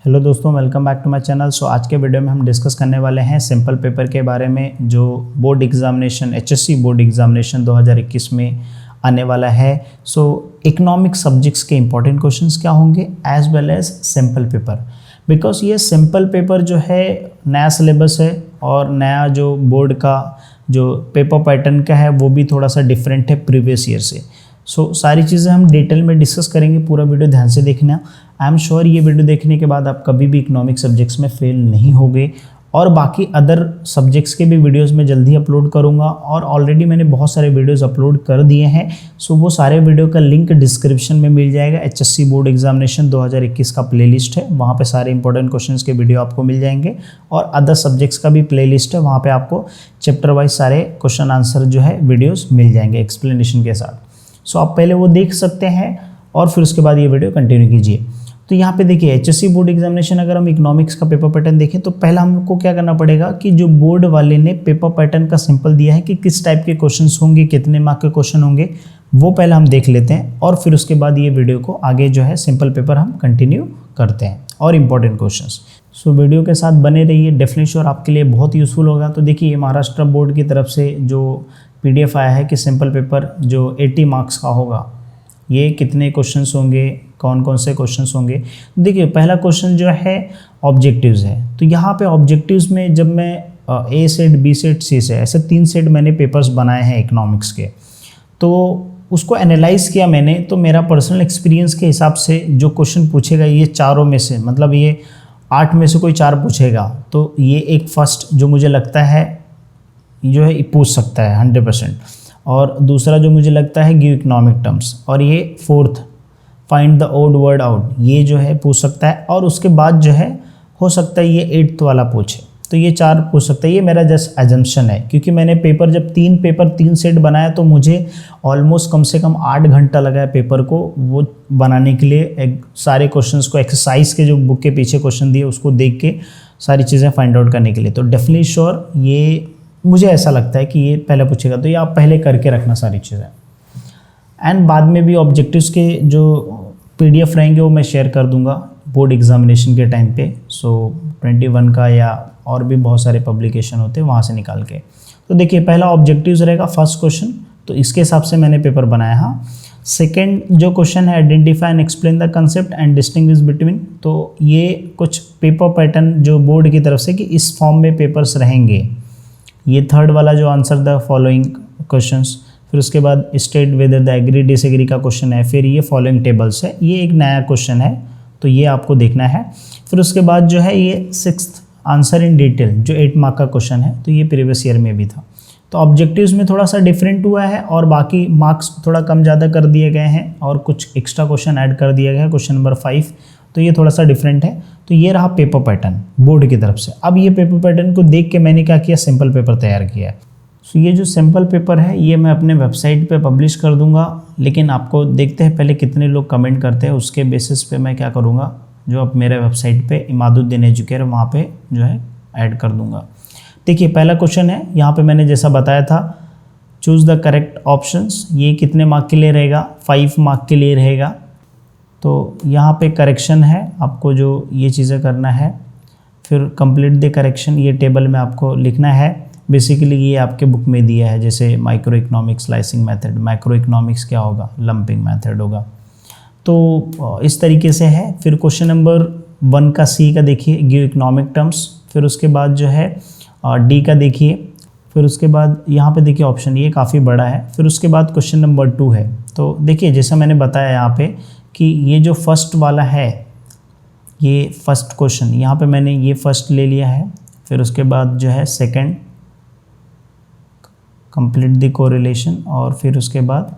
Hello दोस्तों, welcome back to my channel. So आज के वीडियो में हम डिस्कस करने वाले हैं सिंपल पेपर के बारे में जो board examination HSC board examination 2021 में आने वाला है। सो इकोनॉमिक सब्जेक्ट्स के इंपॉर्टेंट क्वेश्चंस क्या होंगे as well as simple paper, because ये सिंपल पेपर जो है नया सिलेबस है और नया जो बोर्ड का जो पेपर पैटर्न का है वो भी थोड़ा सा डिफरेंट है प्रीवियस ईयर से। सो सारी चीज़ें हम डिटेल में डिस्कस करेंगे, पूरा वीडियो ध्यान से देखना। आई एम श्योर ये वीडियो देखने के बाद आप कभी भी इकोनॉमिक सब्जेक्ट्स में फेल नहीं होगे। और बाकी अदर सब्जेक्ट्स के भी वीडियोस मैं जल्दी अपलोड करूंगा और ऑलरेडी मैंने बहुत सारे वीडियोस अपलोड कर दिए हैं। सो वो सारे वीडियो का लिंक डिस्क्रिप्शन में मिल जाएगा। एचएससी बोर्ड एग्जामिनेशन 2021 का प्लेलिस्ट है, वहाँ पे सारे इंपॉर्टेंट क्वेश्चंस के वीडियो आपको मिल जाएंगे और अदर सब्जेक्ट्स का भी प्लेलिस्ट है, वहाँ पर आपको चैप्टर वाइज सारे क्वेश्चन आंसर जो है वीडियोज़ मिल जाएंगे एक्सप्लेनेशन के साथ। सो आप पहले वो देख सकते हैं और फिर उसके बाद ये वीडियो कंटिन्यू कीजिए। तो यहाँ पे देखिए एचएससी बोर्ड एग्जामिनेशन अगर हम इकोनॉमिक्स का पेपर पैटर्न देखें तो पहला हमको क्या करना पड़ेगा कि जो बोर्ड वाले ने पेपर पैटर्न का सिंपल दिया है कि किस टाइप के क्वेश्चंस होंगे, कितने मार्क के क्वेश्चन होंगे, वो पहले हम देख लेते हैं और फिर उसके बाद ये वीडियो को आगे जो है सिंपल पेपर हम कंटिन्यू करते हैं और इम्पॉर्टेंट क्वेश्चन। सो वीडियो के साथ बने रहिए, डेफिनेटली श्योर आपके लिए बहुत यूजफुल होगा। तो देखिए महाराष्ट्र बोर्ड की तरफ से जो PDF आया है कि सिंपल पेपर जो 80 मार्क्स का होगा, ये कितने क्वेश्चंस होंगे, कौन कौन से क्वेश्चंस होंगे। देखिए पहला क्वेश्चन जो है ऑब्जेक्टिव्स है। तो यहाँ पे ऑब्जेक्टिव्स में जब मैं A set, B set, C set ऐसे 3 सेट मैंने पेपर्स बनाए हैं इकोनॉमिक्स के, तो उसको एनालाइज किया मैंने। तो मेरा पर्सनल एक्सपीरियंस के हिसाब से जो क्वेश्चन पूछेगा ये चारों में से, मतलब ये 8 में से कोई 4 पूछेगा, तो ये एक फर्स्ट जो मुझे लगता है जो है पूछ सकता है 100%। और दूसरा जो मुझे लगता है गिव इकोनॉमिक टर्म्स, और ये fourth find the odd word out, ये जो है पूछ सकता है। और उसके बाद जो है हो सकता है ये 8th वाला पूछे, तो ये 4 पूछ सकता है। ये मेरा जस्ट एजम्पशन है क्योंकि मैंने पेपर जब 3 सेट बनाया तो मुझे ऑलमोस्ट कम से कम 8 घंटा लगा है पेपर को वो बनाने के लिए। सारे क्वेश्चंस को एक्सरसाइज के जो बुक के पीछे क्वेश्चन दिए उसको देख के सारी चीज़ें फाइंड आउट करने के लिए। तो डेफिनेटली श्योर ये मुझे ऐसा लगता है कि ये पहले पूछेगा, तो ये आप पहले करके रखना सारी चीज़ें। एंड बाद में भी ऑब्जेक्टिव्स के जो PDF रहेंगे वो मैं शेयर कर दूंगा बोर्ड एग्जामिनेशन के टाइम पे। सो 21 का या और भी बहुत सारे पब्लिकेशन होते हैं वहाँ से निकाल के। तो देखिए पहला ऑब्जेक्टिव्स रहेगा फर्स्ट क्वेश्चन, तो इसके हिसाब से मैंने पेपर बनाया। हाँ, सेकेंड जो क्वेश्चन है identify and explain the concept and distinguish between, तो ये कुछ पेपर पैटर्न जो बोर्ड की तरफ से कि इस फॉर्म में पेपर्स रहेंगे। ये थर्ड वाला जो आंसर द फॉलोइंग क्वेश्चंस, फिर उसके बाद state whether the agree disagree का क्वेश्चन है, फिर ये फॉलोइंग टेबल्स है, ये एक नया क्वेश्चन है तो ये आपको देखना है। फिर उसके बाद जो है ये 6th आंसर इन डिटेल जो 8 मार्क का क्वेश्चन है, तो ये प्रीवियस ईयर में भी था। तो ऑब्जेक्टिव्स में थोड़ा सा डिफरेंट हुआ है और बाकी मार्क्स थोड़ा कम ज़्यादा कर दिए गए हैं और कुछ एक्स्ट्रा क्वेश्चन ऐड कर दिया गया है, क्वेश्चन नंबर 5, तो ये थोड़ा सा डिफरेंट है। तो ये रहा पेपर पैटर्न बोर्ड की तरफ से। अब ये पेपर पैटर्न को देख के मैंने क्या किया, सिंपल पेपर तैयार किया है। सो ये जो सिंपल पेपर है ये मैं अपने वेबसाइट पे पब्लिश कर दूंगा, लेकिन आपको देखते हैं पहले कितने लोग कमेंट करते हैं, उसके बेसिस पे मैं क्या करूँगा, जो अब मेरे वेबसाइट पे इमादुद्दीन एजुकेयर वहाँ पे जो है ऐड कर दूँगा। देखिए पहला क्वेश्चन है, यहाँ पर मैंने जैसा बताया था चूज़ द करेक्ट ऑप्शंस, ये कितने मार्क के लिए रहेगा, 5 मार्क के लिए रहेगा। तो यहाँ पे करेक्शन है, आपको जो ये चीज़ें करना है, फिर कंप्लीट द करेक्शन, ये टेबल में आपको लिखना है। बेसिकली ये आपके बुक में दिया है, जैसे micro economics slicing method, micro economics क्या होगा, लंपिंग मेथड होगा। तो इस तरीके से है। फिर क्वेश्चन नंबर 1 का C का देखिए गिव इकोनॉमिक टर्म्स, फिर उसके बाद जो है D का देखिए, फिर उसके बाद यहाँ पे देखिए ऑप्शन ये काफ़ी बड़ा है। फिर उसके बाद क्वेश्चन नंबर 2 है। तो देखिए जैसा मैंने बताया यहाँ पे कि ये जो फर्स्ट वाला है, ये फर्स्ट क्वेश्चन, यहाँ पे मैंने ये फर्स्ट ले लिया है। फिर उसके बाद जो है सेकंड कंप्लीट द कोरिलेशन, और फिर उसके बाद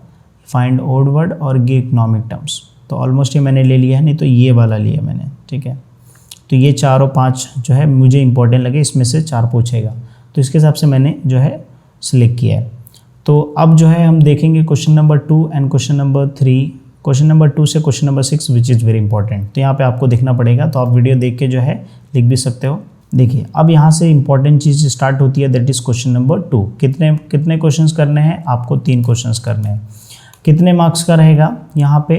फाइंड ओड वर्ड और गिव इकोनॉमिक टर्म्स। तो ऑलमोस्ट ये मैंने ले लिया है, नहीं तो ये वाला लिया मैंने, ठीक है। तो ये 4 और 5 जो है मुझे इंपॉर्टेंट लगे, इसमें से 4 पूछेगा, तो इसके हिसाब से मैंने जो है सिलेक्ट किया है। तो अब जो है हम देखेंगे question number 2 and question number 3, question number 2 से question number 6 which is very important. तो यहाँ पे आपको देखना पड़ेगा, तो आप वीडियो देख के जो है लिख भी सकते हो। देखिए अब यहाँ से इंपॉर्टेंट चीज़ स्टार्ट होती है, दैट इज़ क्वेश्चन नंबर 2। कितने क्वेश्चंस करने हैं आपको, 3 क्वेश्चंस करने हैं। कितने मार्क्स का रहेगा, यहाँ पे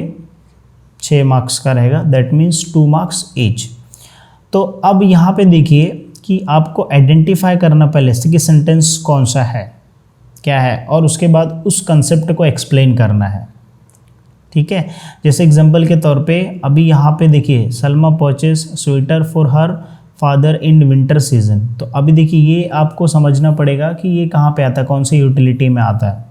6 मार्क्स का रहेगा, दैट मीन्स 2 मार्क्स ईच। तो अब यहाँ पे देखिए कि आपको आइडेंटिफाई करना पहले से कि सेंटेंस कौन सा है, क्या है, और उसके बाद उस कंसेप्ट को एक्सप्लेन करना है। ठीक है, जैसे एग्जांपल के तौर पे अभी यहाँ पे देखिए Salma purchase sweater for her father in winter season. तो अभी देखिए ये आपको समझना पड़ेगा कि ये कहाँ पे आता है, कौन सी यूटिलिटी में आता है।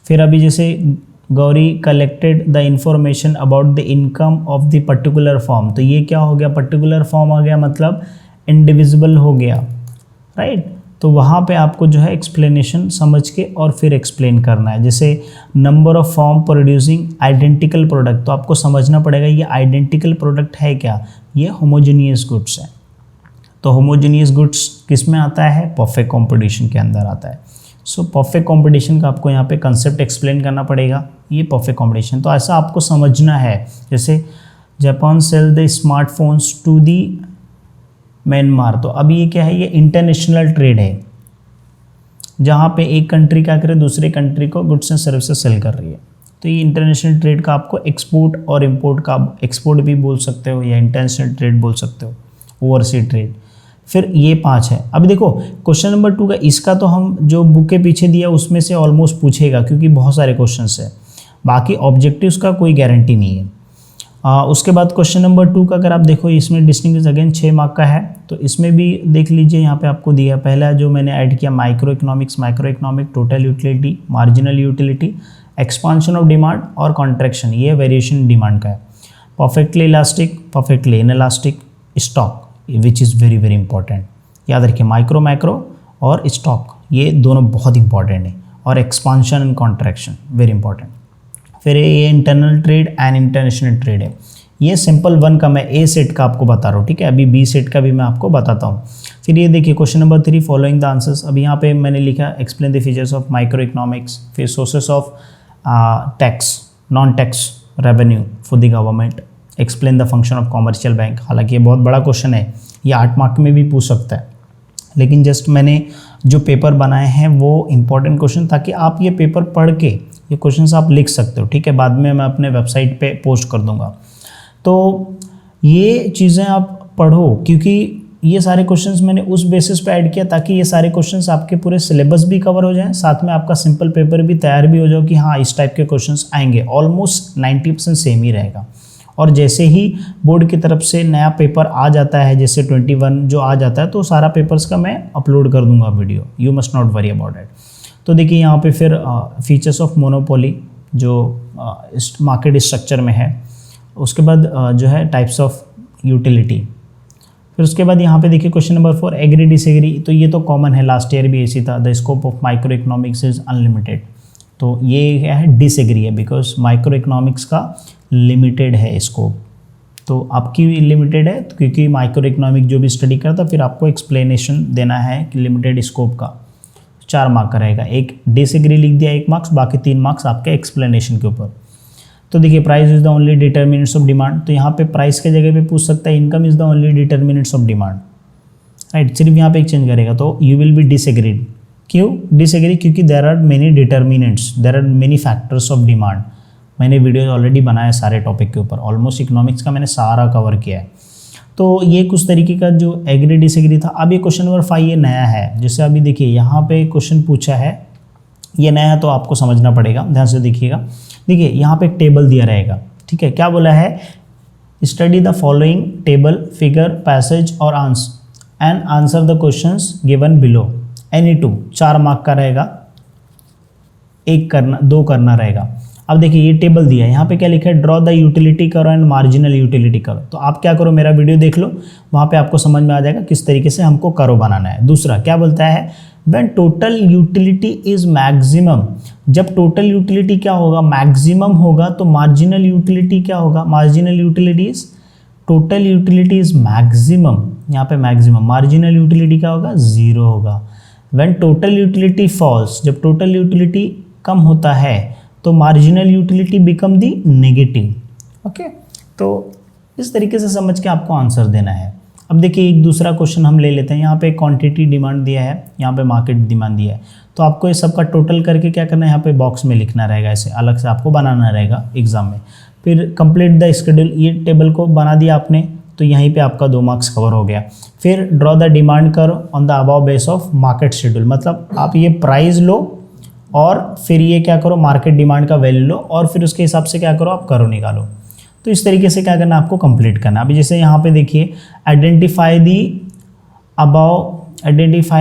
फिर अभी जैसे Gauri collected the information about the income of the particular form. तो ये क्या हो गया, पर्टिकुलर फॉर्म आ गया, मतलब इंडिविजुअल हो गया, राइट। तो वहाँ पे आपको जो है एक्सप्लेनेशन समझ के और फिर एक्सप्लेन करना है। जैसे number of form producing identical product, तो आपको समझना पड़ेगा ये आइडेंटिकल प्रोडक्ट है क्या, ये होमोजेनियस गुड्स है। तो होमोजेनियस गुड्स किस में आता है, परफेक्ट कॉम्पिटिशन के अंदर आता है। सो परफेक्ट कॉम्पिटिशन का आपको यहाँ पे कंसेप्ट एक्सप्लेन करना पड़ेगा, ये परफेक्ट कॉम्पिटिशन। तो ऐसा आपको समझना है। जैसे Japan sell the smartphones to the Myanmar. तो अभी ये क्या है, ये इंटरनेशनल ट्रेड है, जहाँ पे एक कंट्री क्या करे दूसरे कंट्री को गुड्स एंड सर्विसेज सेल कर रही है। तो ये इंटरनेशनल ट्रेड का आपको एक्सपोर्ट और इंपोर्ट का, एक्सपोर्ट भी बोल सकते हो या इंटरनेशनल ट्रेड बोल सकते हो, ओवरसीज ट्रेड। फिर ये 5 है। अभी देखो क्वेश्चन नंबर 2 का, इसका तो हम जो बुक के पीछे दिया उसमें से ऑलमोस्ट पूछेगा क्योंकि बहुत सारे क्वेश्चन है, बाकी ऑब्जेक्टिव्स का कोई गारंटी नहीं है। उसके बाद क्वेश्चन नंबर 2 का अगर आप देखो, इसमें डिस्टिंग्विश अगेन 6 मार्क का है। तो इसमें भी देख लीजिए, यहाँ पे आपको दिया पहला जो मैंने ऐड किया micro economic, total utility, marginal utility, expansion of demand और कॉन्ट्रैक्शन, ये वेरिएशन डिमांड का है। Perfectly elastic, perfectly inelastic, stock which is very very important, याद रखिए मैक्रो और स्टॉक ये दोनों बहुत इंपॉर्टेंट है, और expansion and contraction very important. फिर ये internal trade and international trade है। ये सिंपल 1 का मैं ए सेट का आपको बता रहा हूँ, ठीक है। अभी बी सेट का भी मैं आपको बताता हूँ। फिर ये देखिए question number 3 following the answers. अभी यहाँ पे मैंने लिखा explain the features of micro economics, फिर sources of tax non tax revenue for the government, explain the function of commercial bank. हालांकि ये बहुत बड़ा क्वेश्चन है, ये 8 मार्क में भी पूछ सकता है, लेकिन जस्ट मैंने जो पेपर बनाए हैं वो इंपॉर्टेंट क्वेश्चन, ताकि आप ये पेपर पढ़ के ये क्वेश्चंस आप लिख सकते हो, ठीक है। बाद में मैं अपने वेबसाइट पे पोस्ट कर दूंगा। तो ये चीज़ें आप पढ़ो, क्योंकि ये सारे क्वेश्चंस मैंने उस बेसिस पे ऐड किया ताकि ये सारे क्वेश्चंस आपके पूरे सिलेबस भी कवर हो जाएं, साथ में आपका सिंपल पेपर भी तैयार भी हो जाओ कि हाँ इस टाइप के क्वेश्चंस आएंगे। ऑलमोस्ट 90% सेम ही रहेगा। और जैसे ही बोर्ड की तरफ से नया पेपर आ जाता है, जैसे 21 जो आ जाता है, तो सारा पेपर्स का मैं अपलोड कर दूंगा video, you must not worry about it. तो देखिए यहाँ पे फिर फीचर्स ऑफ मोनोपोली जो मार्केट स्ट्रक्चर में है, उसके बाद जो है टाइप्स ऑफ यूटिलिटी। फिर उसके बाद यहाँ पे देखिए क्वेश्चन नंबर 4 एग्री डिसएग्री। तो ये तो कॉमन है, लास्ट ईयर भी ऐसी था, the scope of micro economics is unlimited. तो ये क्या है, डिसएग्री है, बिकॉज माइक्रो इकोनॉमिक्स का लिमिटेड है स्कोप। तो आपकी लिमिटेड है क्योंकि माइक्रो इकोनॉमिक जो भी स्टडी करता फिर आपको एक्सप्लेनेशन देना है कि लिमिटेड स्कोप का 4 मार्क का रहेगा। एक डिसएग्री लिख दिया 1 मार्क्स, बाकी 3 मार्क्स आपके एक्सप्लेनेशन के ऊपर। तो देखिए price is the only determinants of demand. तो यहाँ पे प्राइस के जगह पे पूछ सकता है income is the only determinants of demand, right. सिर्फ यहाँ पे एक चेंज करेगा तो यू विल बी डिसएग्रीड। क्यों डिसएग्री, क्योंकि there are many determinants, there are many factors of demand. मैंने वीडियो ऑलरेडी बनाया सारे टॉपिक के ऊपर, ऑलमोस्ट इकोनॉमिक्स का मैंने सारा कवर किया है। तो ये कुछ तरीके का जो एग्री डिसएग्री था। अब ये क्वेश्चन नंबर 5 ये नया है, जैसे अभी देखिए यहाँ पे क्वेश्चन पूछा है, ये नया है तो आपको समझना पड़ेगा, ध्यान से देखिएगा। देखिए यहाँ पे एक टेबल दिया रहेगा, ठीक है। क्या बोला है, study the following table, figure, passage और and answer the questions given below. Any 2 4 mark का रहेगा, 1 करना 2 करना रहेगा। अब देखिए ये टेबल दिया है, यहाँ पे क्या लिखा है, ड्रॉ द यूटिलिटी करो एंड मार्जिनल यूटिलिटी करो। तो आप क्या करो, मेरा वीडियो देख लो, वहाँ पे आपको समझ में आ जाएगा किस तरीके से हमको करो बनाना है। दूसरा क्या बोलता है, when total utility is maximum. जब टोटल यूटिलिटी क्या होगा, मैक्सिमम होगा, तो मार्जिनल यूटिलिटी क्या होगा, marginal utility is total utility is maximum, यहाँ पे मैक्सिमम। मार्जिनल यूटिलिटी क्या होगा, 0 होगा। व्हेन टोटल यूटिलिटी फॉल्स, जब टोटल यूटिलिटी कम होता है तो marginal utility become the negative. Okay, तो इस तरीके से समझ के आपको आंसर देना है। अब देखिए एक दूसरा क्वेश्चन हम ले लेते हैं। यहाँ पे क्वांटिटी डिमांड दिया है, यहाँ पे मार्केट डिमांड दिया है। तो आपको ये सबका टोटल करके क्या करना है, यहाँ पे बॉक्स में लिखना रहेगा, ऐसे अलग से आपको बनाना रहेगा एग्जाम में। फिर कंप्लीट द शेड्यूल, ये टेबल को बना दिया आपने, तो यहीं पे आपका 2 मार्क्स कवर हो गया। फिर draw the demand curve on the above base of market schedule, मतलब आप ये प्राइस लो और फिर ये क्या करो, मार्केट डिमांड का वैल्यू लो और फिर उसके हिसाब से क्या करो, आप कर्व निकालो। तो इस तरीके से क्या करना है आपको, कंप्लीट करना। अभी जैसे यहाँ पे देखिए, identify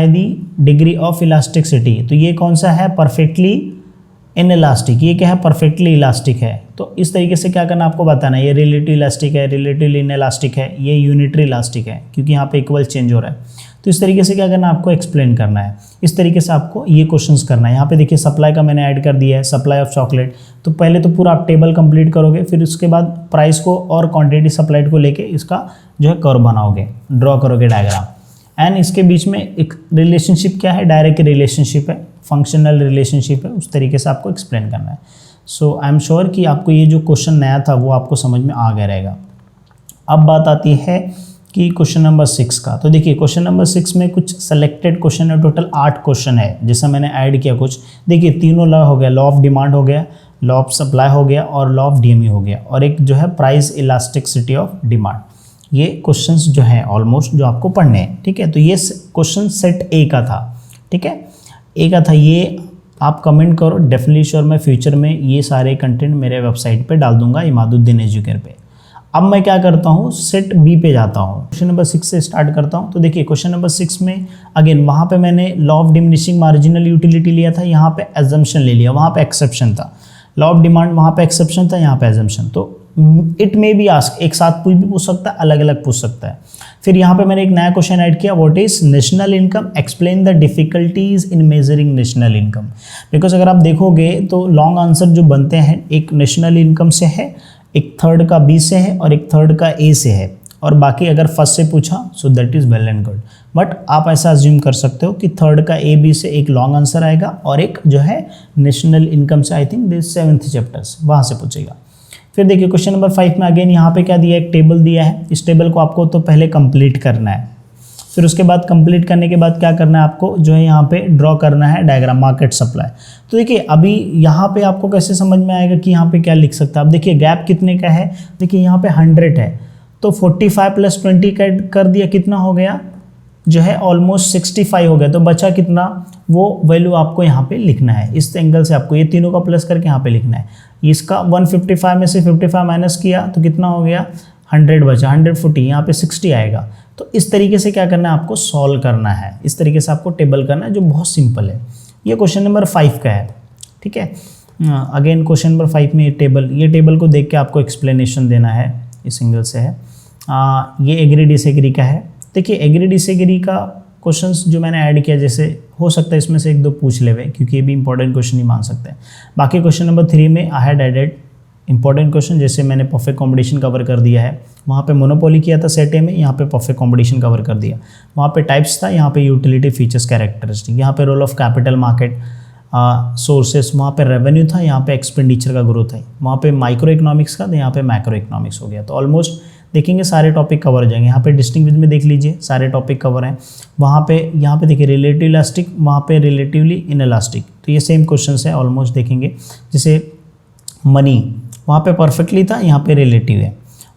the degree of elasticity, तो ये कौन सा है, परफेक्टली इनइलास्टिक। ये क्या है, परफेक्टली इलास्टिक है। तो इस तरीके से क्या करना आपको बताना है, ये रिलेटिव इलास्टिक है, रिलेटिवली इनइलास्टिक है, ये यूनिटरी इलास्टिक है, क्योंकि यहाँ पे इक्वल चेंज हो रहा है। तो इस तरीके से क्या करना है आपको एक्सप्लेन करना है। इस तरीके से आपको ये क्वेश्चंस करना है। यहाँ पे देखिए सप्लाई का मैंने ऐड कर दिया है, सप्लाई ऑफ चॉकलेट। तो पहले तो पूरा आप टेबल कंप्लीट करोगे, फिर उसके बाद प्राइस को और क्वांटिटी सप्लाइड को लेके इसका जो है कर्व बनाओगे, ड्रॉ करोगे डायग्राम। एंड इसके बीच में एक रिलेशनशिप क्या है, डायरेक्ट रिलेशनशिप है, फंक्शनल रिलेशनशिप है, उस तरीके से आपको एक्सप्लेन करना है। सो आई एम श्योर कि आपको ये जो क्वेश्चन नया था वो आपको समझ में आ गया रहेगा। अब बात आती है कि क्वेश्चन नंबर 6 का। तो देखिए क्वेश्चन नंबर 6 में कुछ सेलेक्टेड क्वेश्चन है, टोटल 8 क्वेश्चन है, जैसा मैंने ऐड किया कुछ। देखिए तीनों लॉ हो गया, लॉ ऑफ डिमांड हो गया, लॉ ऑफ सप्लाई हो गया और लॉ ऑफ डीएमई हो गया, और एक जो है प्राइस इलास्टिसिटी ऑफ डिमांड। ये क्वेश्चंस जो हैं ऑलमोस्ट जो आपको पढ़ने हैं, ठीक है। तो ये क्वेश्चन सेट ए का था, ठीक है, ए का था। ये आप कमेंट करो, डेफिनेटली श्योर मैं फ्यूचर में ये सारे कंटेंट मेरे वेबसाइट पे डाल दूंगा, इमादुद्दीन एजुकेयर पे। अब मैं क्या करता हूँ, सेट बी पे जाता हूँ, क्वेश्चन नंबर 6 से स्टार्ट करता हूँ। तो देखिए क्वेश्चन नंबर 6 में अगेन वहाँ पे मैंने law of diminishing marginal utility लिया था, यहाँ पे एजम्पशन ले लिया, वहाँ पे एक्सेप्शन था। लॉ ऑफ डिमांड वहाँ पे एक्सेप्शन था, यहाँ पे एजम्पशन। तो इट में भी आस्क, एक साथ भी पूछ सकता है, अलग अलग पूछ सकता है। फिर यहाँ पे मैंने एक नया क्वेश्चन ऐड किया, what is national income, explain the difficulties in measuring national income. Because अगर आप देखोगे तो लॉन्ग आंसर जो बनते हैं, एक नेशनल इनकम से है, एक थर्ड का बी से है और एक थर्ड का ए से है, और बाकी अगर फर्स्ट से पूछा so that is well and good. But आप ऐसा अज्यूम कर सकते हो कि थर्ड का ए बी से एक लॉन्ग आंसर आएगा और एक जो है नेशनल इनकम से, I think this 7th chapters वहाँ से पूछेगा। फिर देखिए क्वेश्चन नंबर 5 में अगेन यहाँ पे क्या दिया है, एक टेबल दिया है। इस टेबल को आपको तो पहले कंप्लीट करना है, फिर उसके बाद कंप्लीट करने के बाद क्या करना है आपको, जो है यहाँ पे ड्रॉ करना है डायग्राम मार्केट सप्लाई। तो देखिए अभी यहाँ पे आपको कैसे समझ में आएगा कि यहाँ पे क्या लिख सकता है। अब देखिए गैप कितने का है, देखिए यहाँ पे 100 है, तो 45 + 20 कर दिया, कितना हो गया, जो है ऑलमोस्ट 65 हो गया। तो बचा कितना, वो वैल्यू आपको यहाँ पे लिखना है। इस एंगल से आपको ये तीनों का प्लस करके यहाँ पे लिखना है। इसका 155 में से 55 माइनस किया तो कितना हो गया, 100 बचा, 140, यहाँ पे 60 आएगा। तो इस तरीके से क्या करना है आपको, सॉल्व करना है, इस तरीके से आपको टेबल करना है, जो बहुत सिंपल है। ये क्वेश्चन नंबर 5 का है, ठीक है। अगेन क्वेश्चन नंबर 5 में ये टेबल को देख के आपको एक्सप्लेनेशन देना है, इस एंगल से है। ये एग्री डिसएग्री का है। देखिए एग्री डिसएग्री का क्वेश्चंस जो मैंने ऐड किया, जैसे हो सकता है इसमें से 1-2 पूछ लेवे, क्योंकि ये भी इंपॉर्टेंट क्वेश्चन ही मान सकते हैं। बाकी क्वेश्चन नंबर 3 में I had added important question, जैसे मैंने परफेक्ट कॉम्पिटिशन कवर कर दिया है, वहाँ पे मोनोपोली किया था सेट ए में, यहाँ पे परफेक्ट कॉम्पिटिशन कवर कर दिया। वहाँ पे टाइप्स था, यहाँ पे यूटिलिटी फीचर्स कैरेक्टरिस्टिक, यहाँ पे role of capital market sources, वहाँ पे रेवेन्यू था, यहाँ पे एक्सपेंडिचर का ग्रोथ है, वहाँ पे माइक्रो इकोनॉमिक्स का, तो यहाँ पे मैक्रो इकोनॉमिक्स हो गया। तो ऑलमोस्ट देखेंगे सारे टॉपिक कवर हो जाएंगे। यहाँ पे डिस्टिंग्विश में देख लीजिए सारे टॉपिक कवर हैं। वहाँ पे यहाँ पे देखिए रिलेटिव इलास्टिक, वहाँ पे रिलेटिवली इनइलास्टिक, तो ये सेम क्वेश्चन है ऑलमोस्ट देखेंगे। जैसे मनी, वहाँ पे परफेक्टली था, यहाँ पे रिलेटिव है।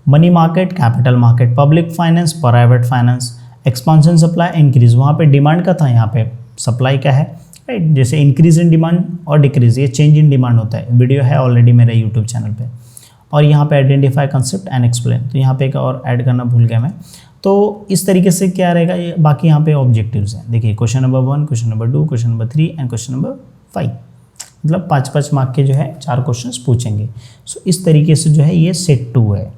Money market, capital market, public finance, private finance, expansion supply, increase, वहाँ पे डिमांड का था, यहाँ पे सप्लाई का है, राइट। जैसे इंक्रीज इन डिमांड और डिक्रीज, ये चेंज इन डिमांड होता है, वीडियो है ऑलरेडी मेरे यूट्यूब चैनल पे। और यहाँ पे आइडेंटिफाई कंसेप्ट एंड एक्सप्लेन, तो यहाँ पे एक और ऐड करना भूल गया मैं। तो इस तरीके से क्या रहेगा ये, बाकी यहाँ पे ऑब्जेक्टिव्स हैं। देखिए question number 1, question number 2, question number 3 and question number 5, मतलब 5-5 मार्क के जो है 4 क्वेश्चंस पूछेंगे। सो इस तरीके से जो है ये सेट 2 है।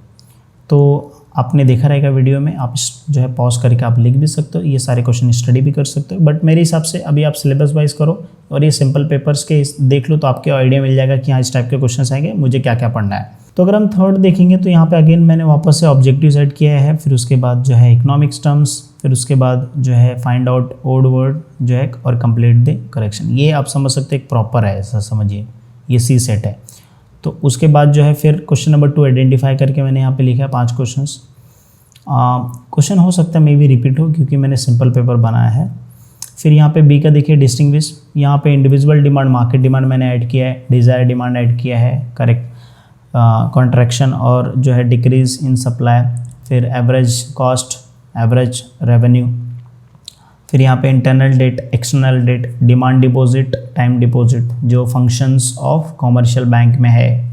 तो आपने देखा रहेगा वीडियो में, आप जो है पॉज करके आप लिख भी सकते हो, ये सारे क्वेश्चन स्टडी भी कर सकते हो। बट मेरे हिसाब से अभी आप सिलेबस वाइज करो और ये सिंपल पेपर्स के देख लो, तो आपके आइडिया मिल जाएगा कि हाँ इस टाइप के क्वेश्चन आएंगे, मुझे क्या क्या पढ़ना है। तो अगर हम थर्ड देखेंगे तो यहाँ पे अगेन मैंने वापस से ऑब्जेक्टिव सेट किया है, फिर उसके बाद जो है इकोनॉमिक्स टर्म्स, फिर उसके बाद जो है फाइंड आउट ओड वर्ड जो है और कंप्लीट द करेक्शन। ये आप समझ सकते हैं एक प्रॉपर है, ऐसा समझिए, ये सी सेट है। तो उसके बाद जो है फिर क्वेश्चन नंबर 2 आइडेंटिफाई करके मैंने यहाँ पे लिखा है 5 क्वेश्चंस। क्वेश्चन हो सकता है मे भी रिपीट हो, क्योंकि मैंने सिंपल पेपर बनाया है। फिर यहाँ पे बी का देखिए डिस्टिंग्विश, यहाँ पे इंडिविजुअल डिमांड, मार्केट डिमांड मैंने ऐड किया है, डिज़ायर डिमांड ऐड किया है, करेक्ट कॉन्ट्रैक्शन और जो है डिक्रीज इन सप्लाई। फिर एवरेज कॉस्ट, एवरेज रेवेन्यू, फिर यहाँ पे internal debt, external debt, demand deposit, time deposit जो फंक्शंस ऑफ कॉमर्शियल बैंक में है।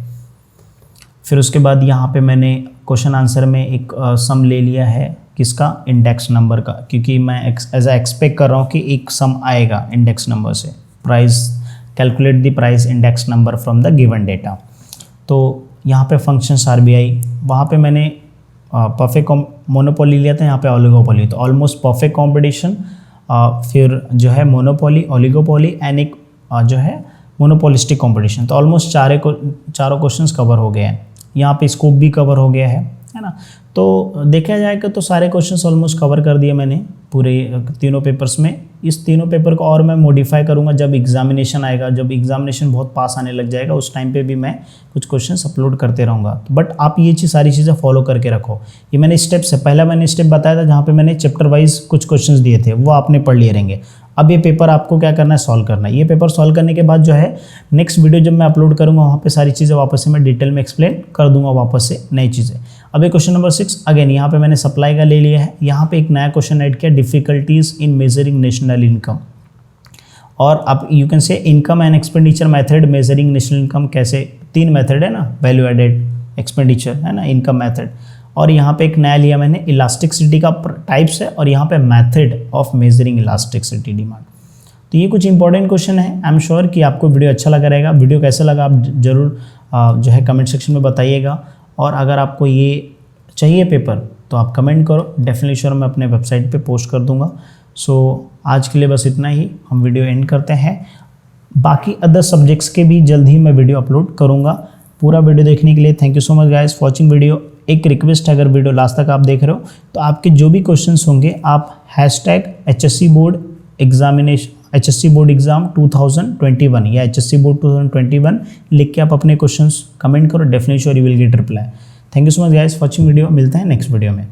फिर उसके बाद यहाँ पे मैंने क्वेश्चन आंसर में एक सम ले लिया है, किसका, इंडेक्स नंबर का, क्योंकि मैं एज एक्सपेक्ट कर रहा हूँ कि एक सम आएगा इंडेक्स नंबर से, price, calculate the price index number from the given data. तो यहाँ पे फंक्शंस RBI, वहाँ पे मैंने परफेक्ट मोनोपोली लिया था, यहाँ पे ओलिगोपोली, तो ऑलमोस्ट परफेक्ट कॉम्पिटिशन, फिर जो है मोनोपोली, ओलिगोपोली एंड एक जो है मोनोपोलिस्टिक कंपटीशन। तो ऑलमोस्ट चारों क्वेश्चंस कवर हो गए हैं। यहाँ पे स्कोप भी कवर हो गया है ना। तो देखा जाएगा तो सारे क्वेश्चंस ऑलमोस्ट कवर कर दिए मैंने पूरे तीनों पेपर्स में। इस तीनों पेपर को और मैं मॉडिफाई करूँगा जब एग्जामिनेशन आएगा, जब एग्जामिनेशन बहुत पास आने लग जाएगा उस टाइम पे भी मैं कुछ क्वेश्चंस अपलोड करते रहूँगा। बट आप ये सारी चीज़ें फॉलो करके रखो। ये मैंने पहला मैंने स्टेप बताया था जहाँ पे मैंने चैप्टर वाइज कुछ क्वेश्चंस दिए थे, वो आपने पढ़ लिए रहेंगे। अब ये पेपर आपको क्या करना है, सॉल्व करना है। ये पेपर सॉल्व करने के बाद जो है नेक्स्ट वीडियो जब मैं अपलोड करूँगा वहाँ पे सारी चीज़ें वापस से मैं डिटेल में एक्सप्लेन कर दूंगा, वापस से नई चीज़ें। अब ये क्वेश्चन नंबर 6 अगेन यहाँ पे मैंने सप्लाई का ले लिया है। यहाँ पे एक नया क्वेश्चन ऐड किया, difficulties in measuring national income. और अब you can say income and expenditure method measuring national income, कैसे 3 मेथड है ना, वैल्यू एडेड, एक्सपेंडिचर है ना, इनकम मेथड। और यहाँ पे एक नया लिया मैंने, इलास्टिसिटी का टाइप्स है, और यहाँ पे method of measuring elasticity demand. तो ये कुछ इंपॉर्टेंट क्वेश्चन है। आई एम श्योर कि आपको वीडियो अच्छा लगा रहेगा। वीडियो कैसा लगा आप जरूर जो है कमेंट सेक्शन में बताइएगा। और अगर आपको ये चाहिए पेपर तो आप कमेंट करो, डेफिनेटली श्योर मैं अपने वेबसाइट पे पोस्ट कर दूंगा। सो आज के लिए बस इतना ही, हम वीडियो एंड करते हैं। बाकी अदर सब्जेक्ट्स के भी जल्द ही मैं वीडियो अपलोड करूँगा। पूरा वीडियो देखने के लिए thank you so much guys for watching video. एक रिक्वेस्ट है, अगर वीडियो लास्ट तक आप देख रहे हो तो आपके जो भी क्वेश्चंस होंगे आप #HSC board examination, HSC board exam 2021 या HSC बोर्ड 2021 लिख के आप अपने क्वेश्चंस कमेंट करो, definitely sure you will get reply. Thank you so much guys for watching video. मिलते हैं नेक्स्ट वीडियो में।